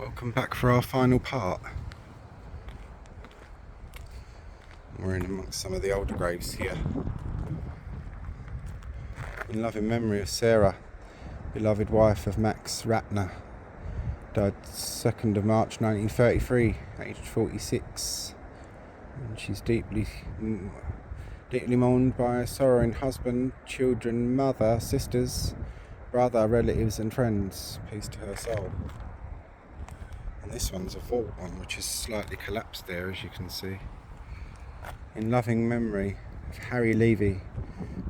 Welcome back for our final part. We're in amongst some of the older graves here. In loving memory of Sarah, beloved wife of Max Ratner, died 2nd of March 1933, aged 46. And she's deeply mourned by a sorrowing husband, children, mother, sisters, brother, relatives and friends. Peace to her soul. And this one's a vault one, which is slightly collapsed there, as you can see. In loving memory of Harry Levy,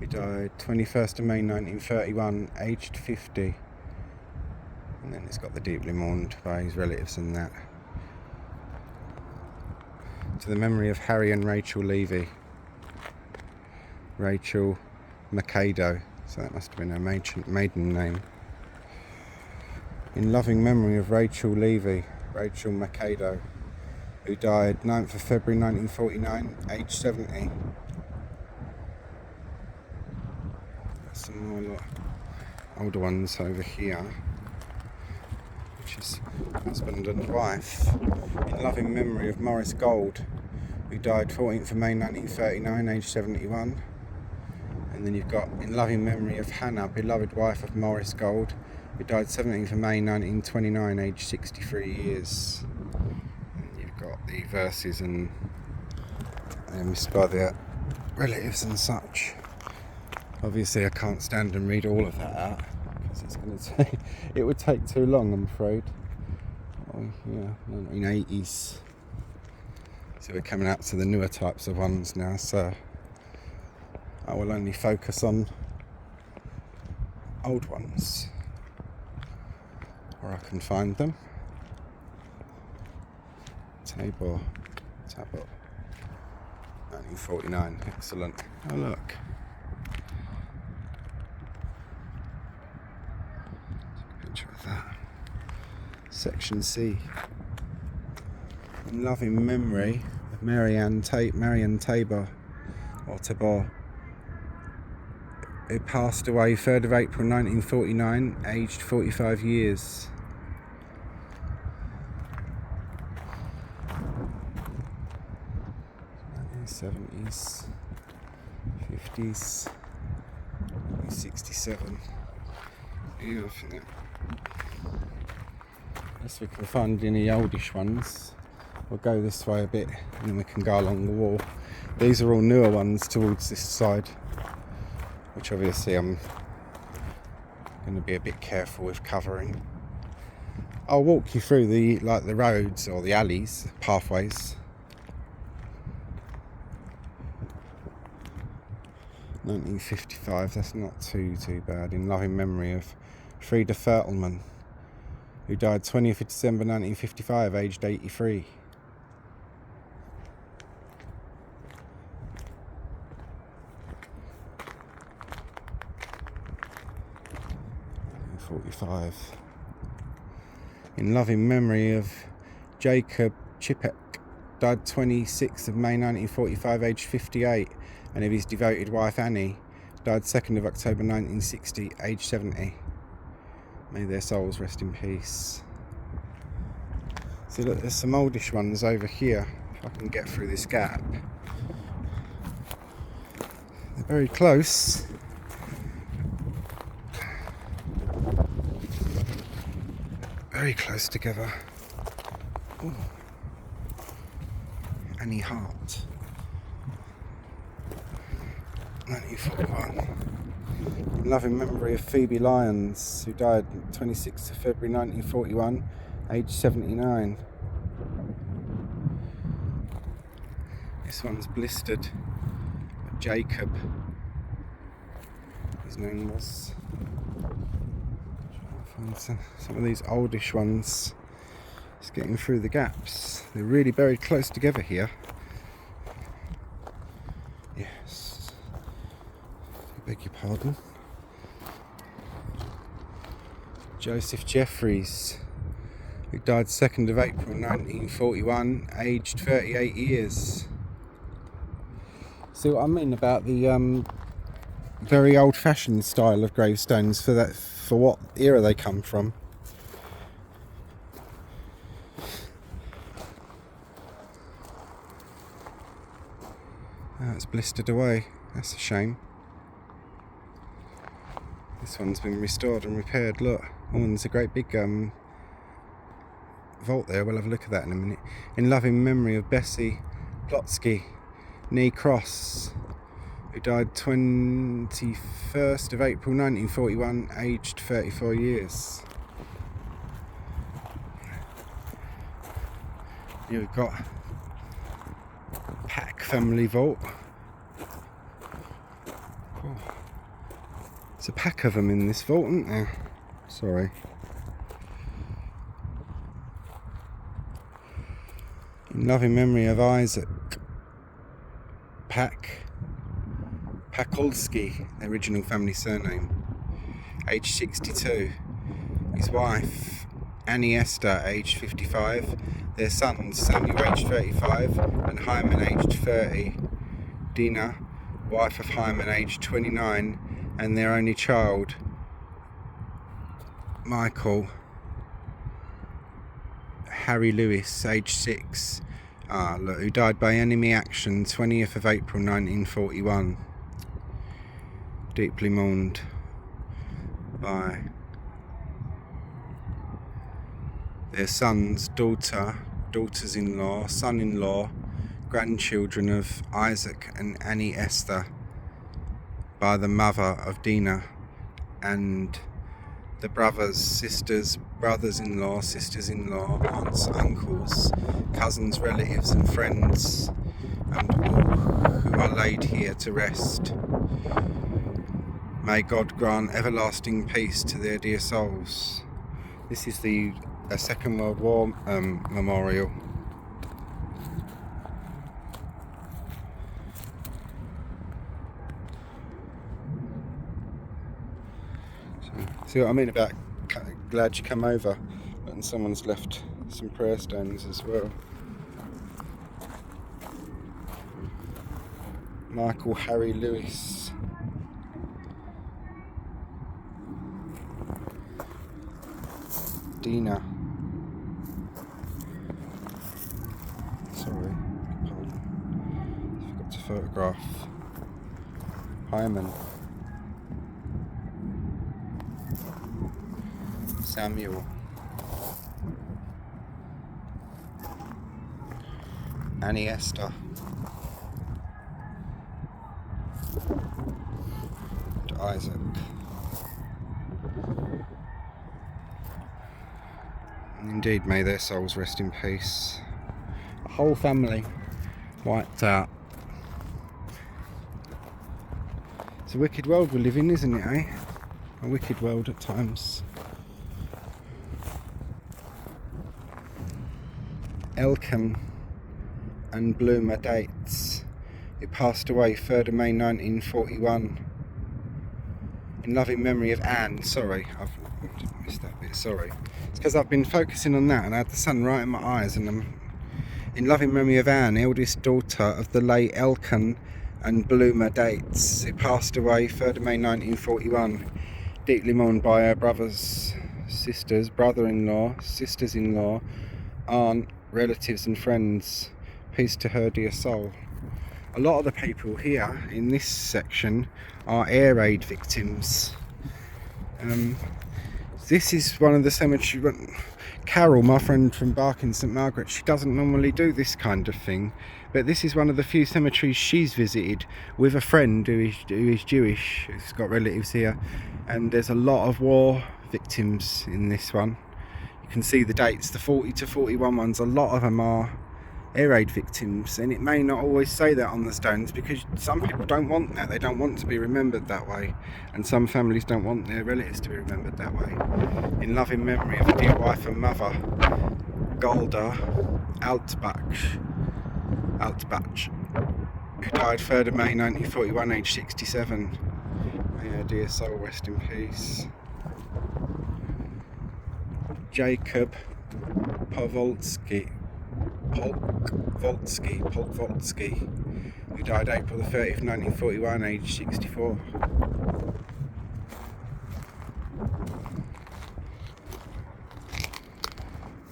who died 21st of May 1931, aged 50. And then it's got the deeply mourned by his relatives and that. To the memory of Harry and Rachel Levy. Rachel Mercado, so that must have been her maiden name. In loving memory of Rachel Levy, Rachel Mercado, who died 9th of February 1949, aged 70. Some more older ones over here, which is husband and wife. In loving memory of Morris Gold, who died 14th of May 1939, aged 71. And then you've got in loving memory of Hannah, beloved wife of Morris Gold, who died 17th of May 1929, aged 63 years. And you've got the verses and missed by their relatives and such. Obviously I can't stand and read all of that out, because it would take too long, I'm afraid. Oh yeah, 1980s. So we're coming out to the newer types of ones now, so I will only focus on old ones where I can find them. Tabor, 1949, excellent. Oh look. Take a picture of that. Section C. In loving memory of Marianne Tabor, or Tabor, who passed away 3rd of April 1949, aged 45 years. '70s, '50s, 67. Yeah, I think that. Unless we can find any oldish ones, we'll go this way a bit and then we can go along the wall. These are all newer ones towards this side, which obviously I'm going to be a bit careful with covering. I'll walk you through the roads or the alleys, pathways. 1955, that's not too bad. In loving memory of Frieda Fertelman, who died 20th of December 1955, aged 83. In loving memory of Jacob Chipek, died 26th of May 1945, aged 58, and of his devoted wife Annie, died 2nd of October 1960, aged 70. May their souls rest in peace. So look, there's some oldish ones over here, if I can get through this gap. They're very close. Very close together. Ooh. Annie Hart, 1941. In loving memory of Phoebe Lyons, who died 26th of February 1941, aged 79. This one's blistered. Jacob, his name was. Find some of these oldish ones. It's getting through the gaps. They're really very close together here. Yes. I beg your pardon. Joseph Jeffries, who died 2nd of April 1941, aged 38 years. See what I mean about the very old-fashioned style of gravestones for what era they come from. Oh, it's blistered away. That's a shame. This one's been restored and repaired. Look, oh, and there's a great big vault there. We'll have a look at that in a minute. In loving memory of Bessie Plotsky, nee Cross, who died 21st of April 1941, aged 34 years. Here we've got Pack family vault. Oh. There's a pack of them in this vault, isn't there? Sorry. In loving memory of Isaac Pakulski, the original family surname, age 62. His wife, Annie Esther, aged 55. Their sons, Samuel, aged 35, and Hyman, aged 30. Dina, wife of Hyman, aged 29, and their only child, Michael Harry Lewis, aged 6. Look, who died by enemy action 20th of April 1941. Deeply mourned by their sons, daughters-in-law, son-in-law, grandchildren of Isaac and Annie Esther, by the mother of Dina, and the brothers, sisters, brothers-in-law, sisters-in-law, aunts, uncles, cousins, relatives and friends, and all who are laid here to rest. May God grant everlasting peace to their dear souls. This is the Second World War memorial. See what I mean about glad you come over, and someone's left some prayer stones as well. Michael Harry Lewis. Dina. Sorry, forgot to photograph. Hyman. Samuel, Annie Esther, and Isaac. And indeed, may their souls rest in peace. A whole family wiped out. It's a wicked world we live in, isn't it, eh? A wicked world at times. Elkan and Bloomer dates. It passed away 3rd of May 1941. In loving memory of Anne. Sorry, I've missed that bit, sorry. It's because I've been focusing on that and I had the sun right in my eyes. And in loving memory of Anne, eldest daughter of the late Elkan and Bloomer dates. It passed away 3rd of May 1941. Deeply mourned by her brothers, sisters, brother-in-law, sisters-in-law, aunt, relatives and friends. Peace to her dear soul. A lot of the people here in this section are air raid victims. This is one of the cemeteries. Carol, my friend from Barking St Margaret, she doesn't normally do this kind of thing, but this is one of the few cemeteries she's visited with a friend who is Jewish, who's got relatives here, and there's a lot of war victims in this one. You can see the dates, the 40 to 41 ones, a lot of them are air raid victims, and it may not always say that on the stones because some people don't want that. They don't want to be remembered that way, and some families don't want their relatives to be remembered that way. In loving memory of a dear wife and mother, Golda Altbach, who died 3rd of May 1941, aged 67. May her dear soul rest in peace. Jacob Polvolsky, who died April the 30th, 1941, aged 64.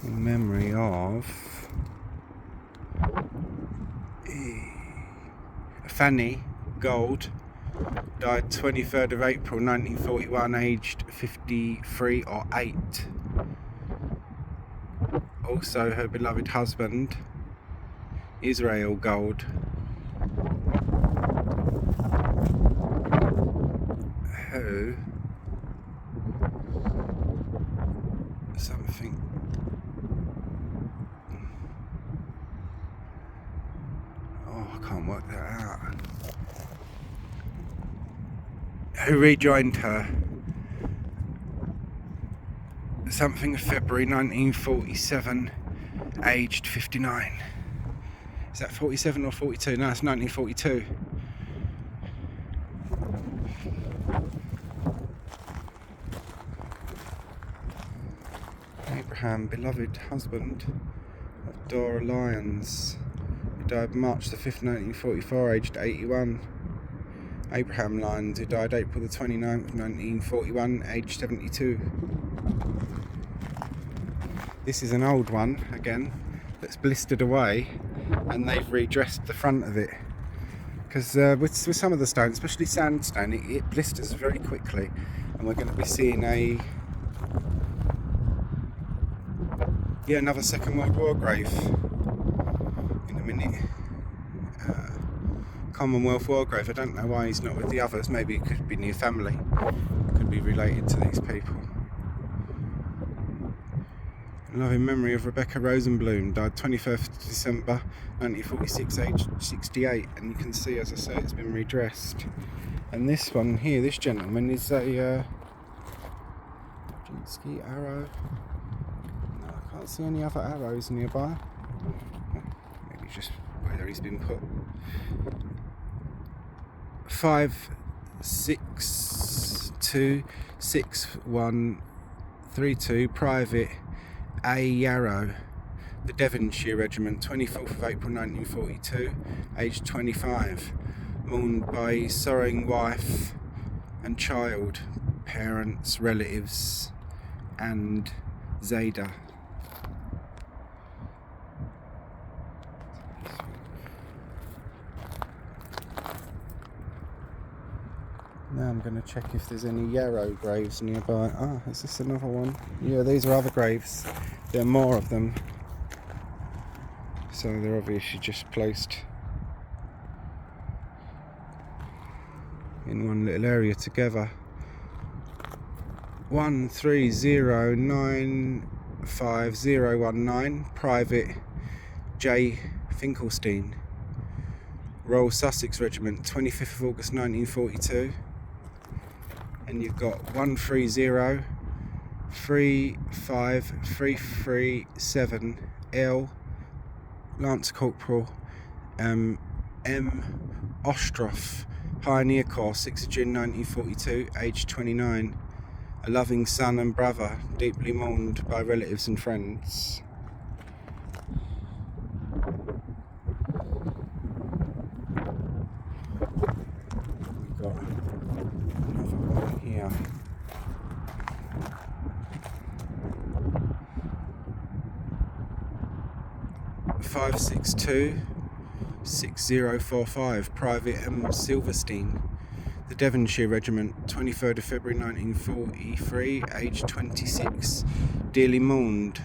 In memory of a Fanny Gold, died 23rd of April 1941, aged 53 or 8. Also her beloved husband, Israel Gold, who something I can't work that out, who rejoined her something of February 1947, aged 59. Is that 47 or 42? No, it's 1942. Abraham, beloved husband of Dora Lyons, who died March the 5th, 1944, aged 81. Abraham Lyons, who died April the 29th, 1941, aged 72. This is an old one, again, that's blistered away, and they've redressed the front of it. Because with some of the stones, especially sandstone, it blisters very quickly. And we're going to be seeing another Second World War grave in a minute. Commonwealth war grave. I don't know why he's not with the others. Maybe it could be near family. Could be related to these people. In loving memory of Rebecca Rosenblum, died 21st December 1946, aged 68. And you can see, as I say, it's been redressed. And this one here, this gentleman, is a Jinsky arrow. No, I can't see any other arrows nearby. Maybe just where he's been put. 5626132, Private A. Yarrow, the Devonshire Regiment, 24th of April 1942, aged 25, mourned by his sorrowing wife and child, parents, relatives, and Zayda. Now I'm going to check if there's any Yarrow graves nearby. Ah, is this another one? Yeah, these are other graves. There are more of them. So they're obviously just placed in one little area together. 1309519, Private J. Finkelstein, Royal Sussex Regiment, 25th of August 1942. And you've got 13035337 Lance Corporal M. Ostroff, Pioneer Corps, 6th of June 1942, aged 29. A loving son and brother, deeply mourned by relatives and friends. We've got another one here. Five 6045, Private M. Silverstein, the Devonshire Regiment, 23rd of February 1943, aged 26, dearly mourned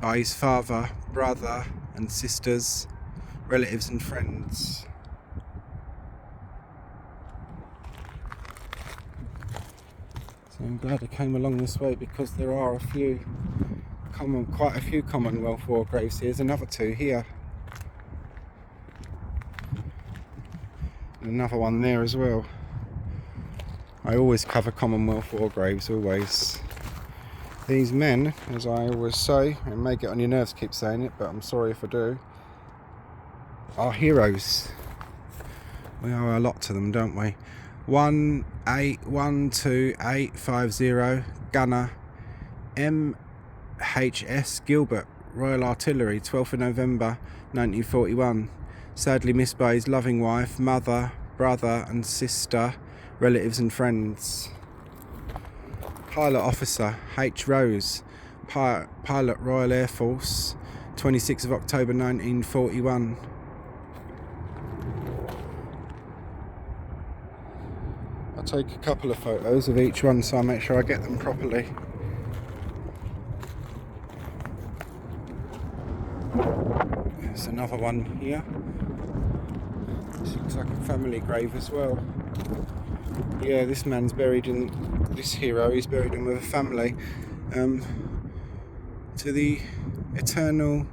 by his father, brother and sisters, relatives and friends. So I'm glad I came along this way, because there are quite a few Commonwealth war graves here. There's another two here. And another one there as well. I always cover Commonwealth war graves, always. These men, as I always say, it may get on your nerves keep saying it, but I'm sorry if I do, are heroes. We owe a lot to them, don't we? 1812-850 Gunner MHS Gilbert, Royal Artillery, 12th of November 1941. Sadly missed by his loving wife, mother, brother and sister, relatives and friends. Pilot Officer H. Rose, Pilot Royal Air Force, 26th of October 1941. I'll take a couple of photos of each one so I make sure I get them properly. There's another one here. This looks like a family grave as well. Yeah, this man's buried in, this hero, he's buried in with a family. To the eternal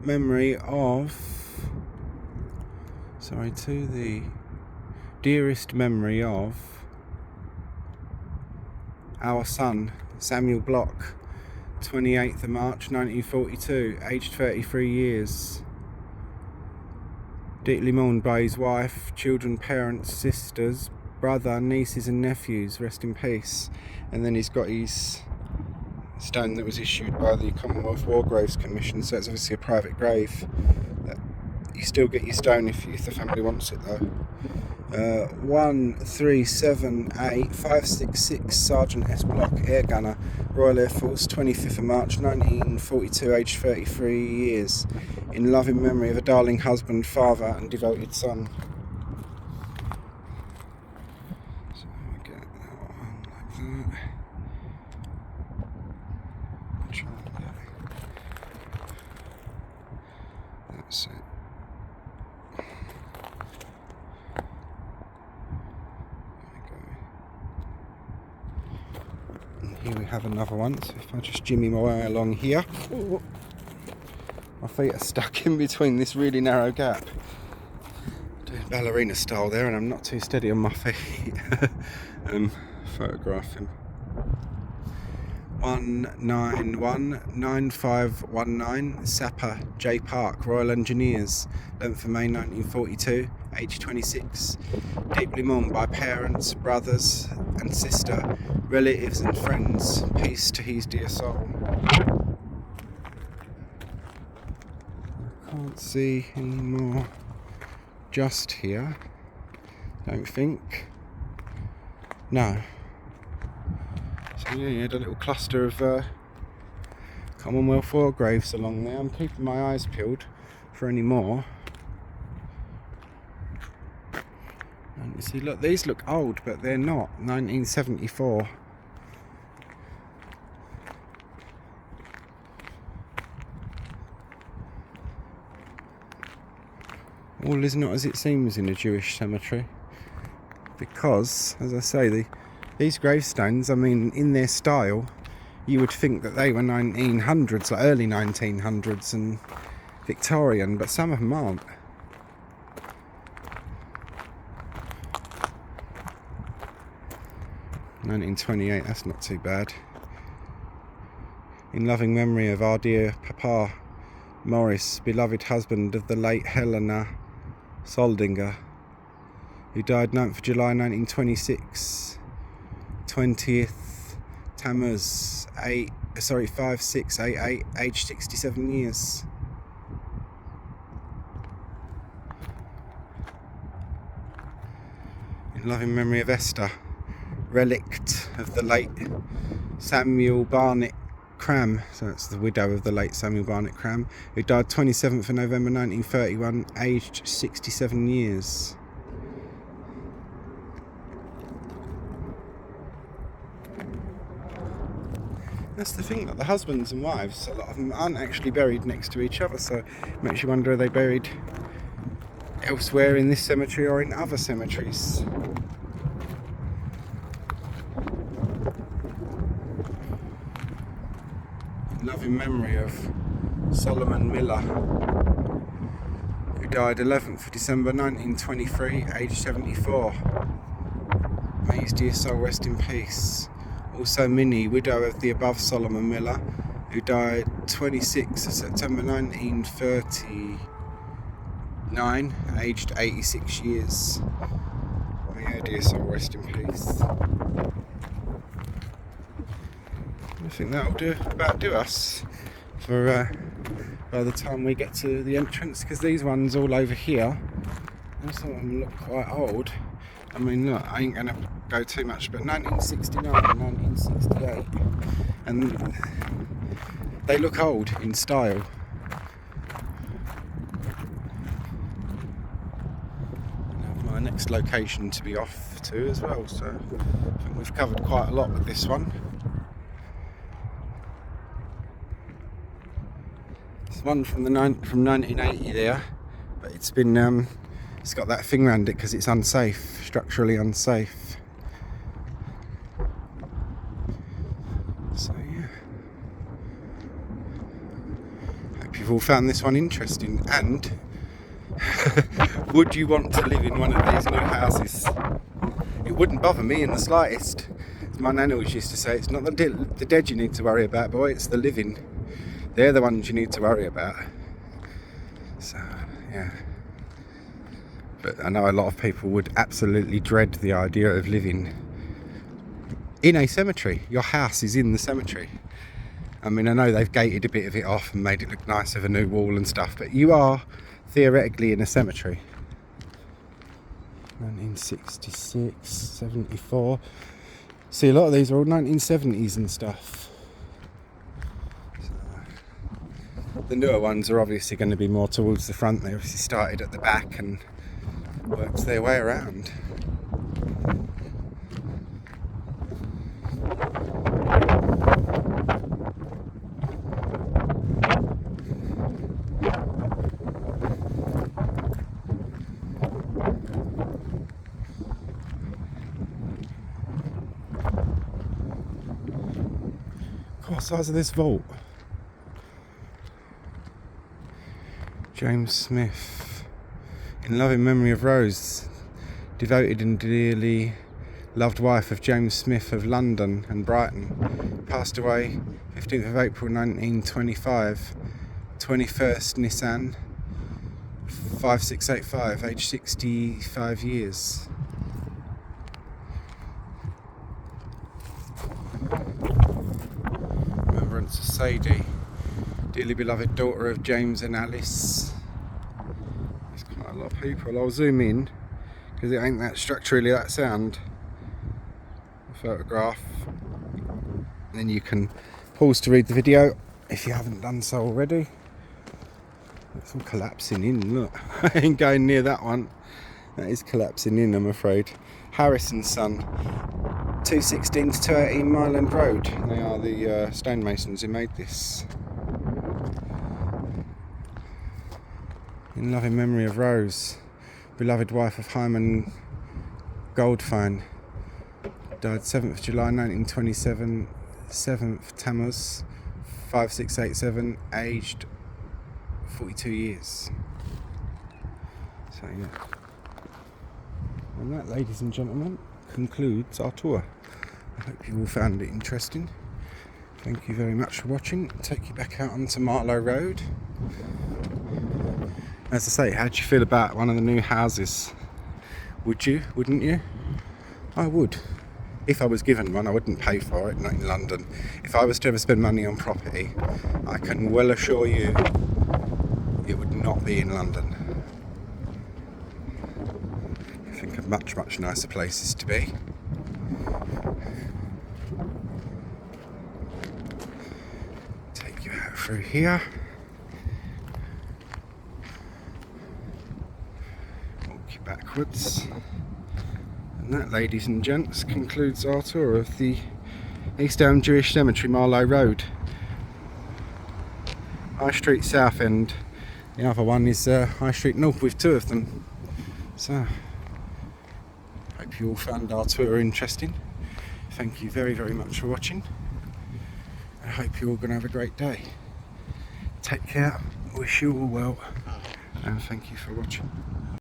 memory of, to the dearest memory of our son, Samuel Block, 28th of March 1942, aged 33 years. Deeply mourned by his wife, children, parents, sisters, brother, nieces and nephews, rest in peace. And then he's got his stone that was issued by the Commonwealth War Graves Commission, so it's obviously a private grave. You still get your stone if the family wants it though. 1378566 Sergeant S. Block, Air Gunner, Royal Air Force, 25th of March 1942, aged 33 years. In loving memory of a darling husband, father and devoted son. So we get that one like that. That's it. Here we have another one, so if I just jimmy my way along here. Ooh, my feet are stuck in between this really narrow gap. Doing ballerina style there, and I'm not too steady on my feet. Photographing. 1919519 Sapper J Park, Royal Engineers, 11th of May 1942, age 26. Deeply mourned by parents, brothers and sister, relatives and friends. Peace to his dear soul. I can't see any more just here, don't think. No. So yeah, you had a little cluster of Commonwealth War graves along there. I'm keeping my eyes peeled for any more. And you see, look, these look old, but they're not. 1974. All is not as it seems in a Jewish cemetery, because, as I say, these gravestones, I mean, in their style, you would think that they were 1900s, like early 1900s and Victorian, but some of them aren't. (1928), that's not too bad. In loving memory of our dear Papa Morris, beloved husband of the late Helena Soldinger, who died 9th of July 1926, 20th Tammuz 5688, aged 67 years. In loving memory of Esther, relict of the late Samuel Barnett Cram, so that's the widow of the late Samuel Barnett Cram, who died 27th of November 1931, aged 67 years. That's the thing, that the husbands and wives, a lot of them aren't actually buried next to each other, so it makes you wonder, are they buried elsewhere in this cemetery or in other cemeteries? In memory of Solomon Miller, who died 11th of December 1923, aged 74. May his dear soul rest in peace. Also Minnie, widow of the above Solomon Miller, who died 26th of September 1939, aged 86 years. May her dear soul rest in peace. I think that'll about do us for by the time we get to the entrance, because these ones all over here, and some of them look quite old. I mean, look, I ain't gonna go too much, but 1969, 1968, and they look old in style. And my next location to be off to as well. So I think we've covered quite a lot with this one. It's one from 1980 there, but it's been it's got that thing around it because it's unsafe, structurally unsafe. So yeah, hope you've all found this one interesting. And would you want to live in one of these new houses? It wouldn't bother me in the slightest. As my nan always used to say, it's not the dead you need to worry about, boy, it's the living. They're the ones you need to worry about. So yeah, but I know a lot of people would absolutely dread the idea of living in a cemetery. Your house is in the cemetery. I mean, I know they've gated a bit of it off and made it look nice with a new wall and stuff, but you are theoretically in a cemetery. 1966, 74. See, a lot of these are all 1970s and stuff. So, the newer ones are obviously going to be more towards the front. They obviously started at the back and worked their way around. What size of this vault? James Smith, in loving memory of Rose, devoted and dearly loved wife of James Smith of London and Brighton, passed away 15th of April 1925, 21st Nissan 5685, aged 65 years. Remembrance of Sadie, dearly beloved daughter of James and Alice. There's quite a lot of people. I'll zoom in because it ain't that structurally that sound. A photograph. And then you can pause to read the video if you haven't done so already. It's all collapsing in, look. I ain't going near that one. That is collapsing in, I'm afraid. Harris and Son, 216 to 218 Marlow Road. They are the stonemasons who made this. In loving memory of Rose, beloved wife of Hyman Goldfine, died 7th July 1927, 7th Tammuz 5687, aged 42 years. So yeah. And that, ladies and gentlemen, concludes our tour. I hope you all found it interesting. Thank you very much for watching. I'll take you back out onto Marlow Road. As I say, how do you feel about one of the new houses? Would you? Wouldn't you? I would. If I was given one, I wouldn't pay for it, not in London. If I was to ever spend money on property, I can well assure you it would not be in London. I think of much, much nicer places to be. Take you out through here. Walk you backwards. And that, ladies and gents, concludes our tour of the East Elm Jewish Cemetery, Marlow Road. High Street South End. The other one is High Street North, with two of them. So, hope you all found our tour interesting. Thank you very, very much for watching. I hope you're all going to have a great day. Take care. Wish you all well. And thank you for watching.